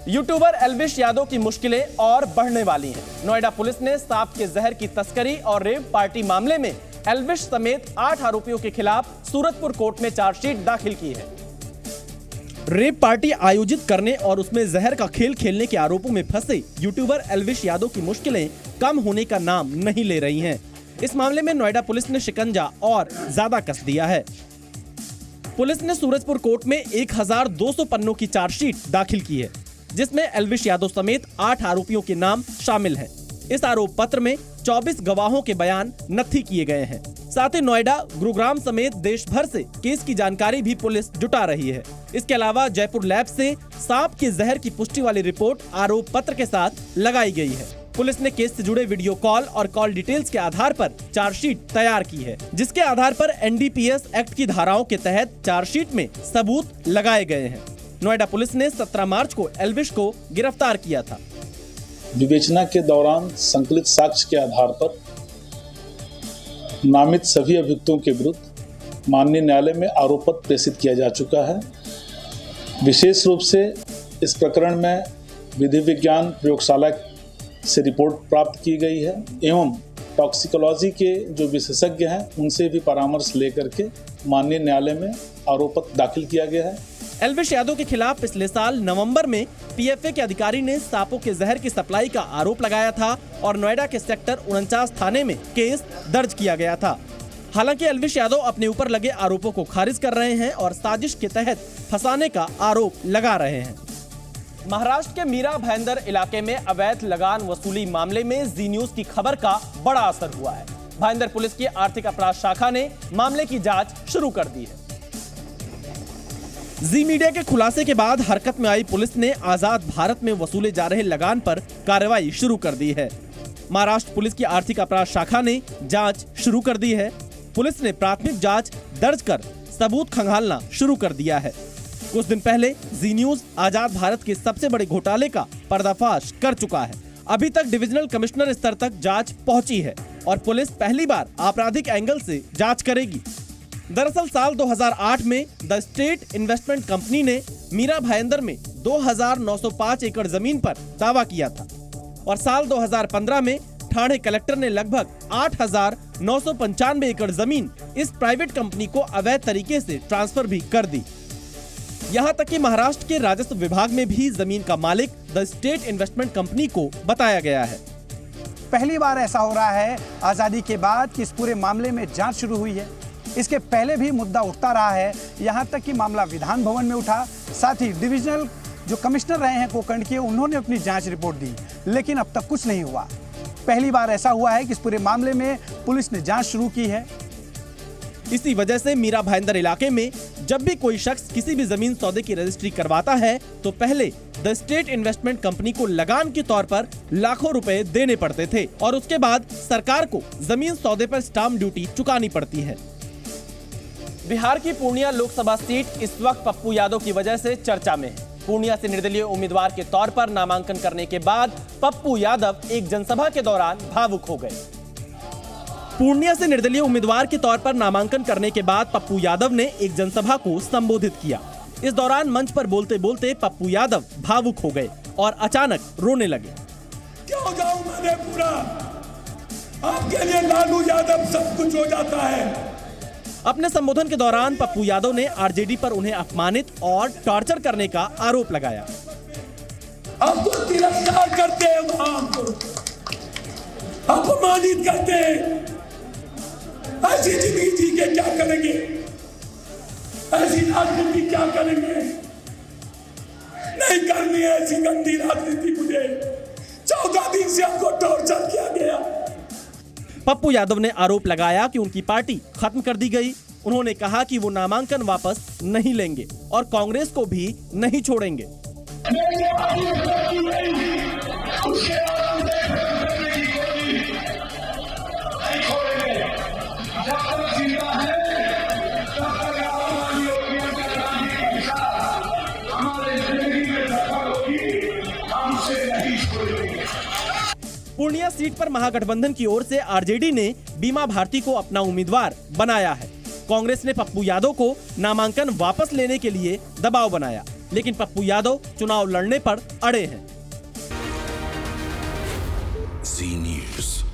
YouTuber Elvish Yadav की मुश्किलें और बढ़ने वाली हैं। नोएडा पुलिस ने सांप के जहर की तस्करी और रेव पार्टी मामले में एल्विश समेत 8 आरोपियों के खिलाफ सूरजपुर कोर्ट में चार्जशीट दाखिल की है। रेव पार्टी आयोजित करने और उसमें जहर का खेल खेलने के आरोपों में फंसे यूट्यूबर एल्विश यादव की मुश्किलें कम होने का नाम नहीं ले रही हैं। इस मामले में नोएडा पुलिस ने शिकंजा और ज्यादा कस दिया है। पुलिस ने सूरजपुर कोर्ट में 1200 पन्नों की चार्जशीट दाखिल की है, जिसमें एल्विश यादव समेत 8 आरोपियों के नाम शामिल हैं। इस आरोप पत्र में 24 गवाहों के बयान नत्थी किए गए हैं। साथ ही नोएडा, गुरुग्राम समेत देश भर से केस की जानकारी भी पुलिस जुटा रही है। इसके अलावा जयपुर लैब से सांप के जहर की पुष्टि वाली रिपोर्ट आरोप पत्र के साथ लगाई गई है। पुलिस ने केस से जुड़े वीडियो कॉल और कॉल डिटेल्स के आधार पर चार्जशीट तैयार की है, जिसके आधार पर एनडीपीएस एक्ट की धाराओं के तहत चार्जशीट में सबूत लगाए गए हैं। नोएडा पुलिस ने 17 मार्च को एल्विश को गिरफ्तार किया था। विवेचना के दौरान संकलित साक्ष्य के आधार पर नामित सभी अभियुक्तों के विरुद्ध माननीय न्यायालय में आरोप पत्र प्रेषित किया जा चुका है। विशेष रूप से इस प्रकरण में विधि विज्ञान प्रयोगशाला से रिपोर्ट प्राप्त की गई है एवं टॉक्सिकोलॉजी के जो विशेषज्ञ हैं उनसे भी परामर्श लेकर के माननीय न्यायालय में आरोप पत्र दाखिल किया गया है। एल्विश यादव के खिलाफ पिछले साल नवंबर में पीएफए के अधिकारी ने सांपों के जहर की सप्लाई का आरोप लगाया था और नोएडा के सेक्टर 49 थाने में केस दर्ज किया गया था। हालांकि एल्विश यादव अपने ऊपर लगे आरोपों को खारिज कर रहे हैं और साजिश के तहत फंसाने का आरोप लगा रहे हैं। महाराष्ट्र के मीरा भाईंदर इलाके में अवैध लगान वसूली मामले में जी न्यूज की खबर का बड़ा असर हुआ है। भाईंदर पुलिस की आर्थिक अपराध शाखा ने मामले की जांच शुरू कर दी है। जी मीडिया के खुलासे के बाद हरकत में आई पुलिस ने आजाद भारत में वसूले जा रहे लगान पर कार्रवाई शुरू कर दी है। महाराष्ट्र पुलिस की आर्थिक अपराध शाखा ने जांच शुरू कर दी है। पुलिस ने प्राथमिक जांच दर्ज कर सबूत खंगालना शुरू कर दिया है। कुछ दिन पहले जी न्यूज आजाद भारत के सबसे बड़े घोटाले का पर्दाफाश कर चुका है। अभी तक डिविजनल कमिश्नर स्तर तक जांच पहुंची है और पुलिस पहली बार आपराधिक एंगल से जांच करेगी। दरअसल साल 2008 में द स्टेट इन्वेस्टमेंट कंपनी ने मीरा भाईंदर में 2905 एकड़ जमीन पर दावा किया था और साल 2015 में ठाणे कलेक्टर ने लगभग 8995 एकड़ जमीन इस प्राइवेट कंपनी को अवैध तरीके से ट्रांसफर भी कर दी। यहाँ तक कि महाराष्ट्र के राजस्व विभाग में भी जमीन का मालिक द स्टेट इन्वेस्टमेंट कंपनी को बताया गया है। पहली बार ऐसा हो रहा है आजादी के बाद कि इस पूरे मामले में जांच शुरू हुई है। इसके पहले भी मुद्दा उठता रहा है, यहाँ तक कि मामला विधान भवन में उठा। साथ ही डिविजनल जो कमिश्नर रहे हैं कोकण के, उन्होंने अपनी जांच रिपोर्ट दी, लेकिन अब तक कुछ नहीं हुआ। पहली बार ऐसा हुआ है कि इस पूरे मामले में पुलिस ने जांच शुरू की है। इसी वजह से मीरा भाईंदर इलाके में जब भी कोई शख्स किसी भी जमीन सौदे की रजिस्ट्री करवाता है तो पहले द स्टेट इन्वेस्टमेंट कंपनी को लगान के तौर पर लाखों रुपए देने पड़ते थे और उसके बाद सरकार को जमीन सौदे पर स्टाम्प ड्यूटी चुकानी पड़ती है। बिहार की पूर्णिया लोकसभा सीट इस वक्त पप्पू यादव की वजह से चर्चा में है। पूर्णिया से निर्दलीय उम्मीदवार के तौर पर नामांकन करने के बाद पप्पू यादव एक जनसभा के दौरान भावुक हो गए। पूर्णिया से निर्दलीय उम्मीदवार के तौर पर नामांकन करने के बाद पप्पू यादव ने एक जनसभा को संबोधित किया। इस दौरान मंच पर बोलते बोलते पप्पू यादव भावुक हो गए और अचानक रोने लगे। क्यों जाऊं मैंने पूरा, आपके लिए लालू यादव सब कुछ हो जाता है। अपने संबोधन के दौरान पप्पू यादव ने आरजेडी पर उन्हें अपमानित और टॉर्चर करने का आरोप लगाया। आपको तिरस्कार करते हैं, अपमानित करते हैं। ऐसी जिंदगी जी के क्या करेंगे, ऐसी राजनीति क्या करेंगे। नहीं करनी है ऐसी गंदी राजनीति। मुझे 14 दिन से हमको टॉर्चर किया गया। पप्पू यादव ने आरोप लगाया कि उनकी पार्टी खत्म कर दी गई। उन्होंने कहा कि वो नामांकन वापस नहीं लेंगे और कांग्रेस को भी नहीं छोड़ेंगे। पूर्णिया सीट पर महागठबंधन की ओर से आरजेडी ने बीमा भारती को अपना उम्मीदवार बनाया है। कांग्रेस ने पप्पू यादव को नामांकन वापस लेने के लिए दबाव बनाया। लेकिन पप्पू यादव चुनाव लड़ने पर अड़े हैं। Zee News.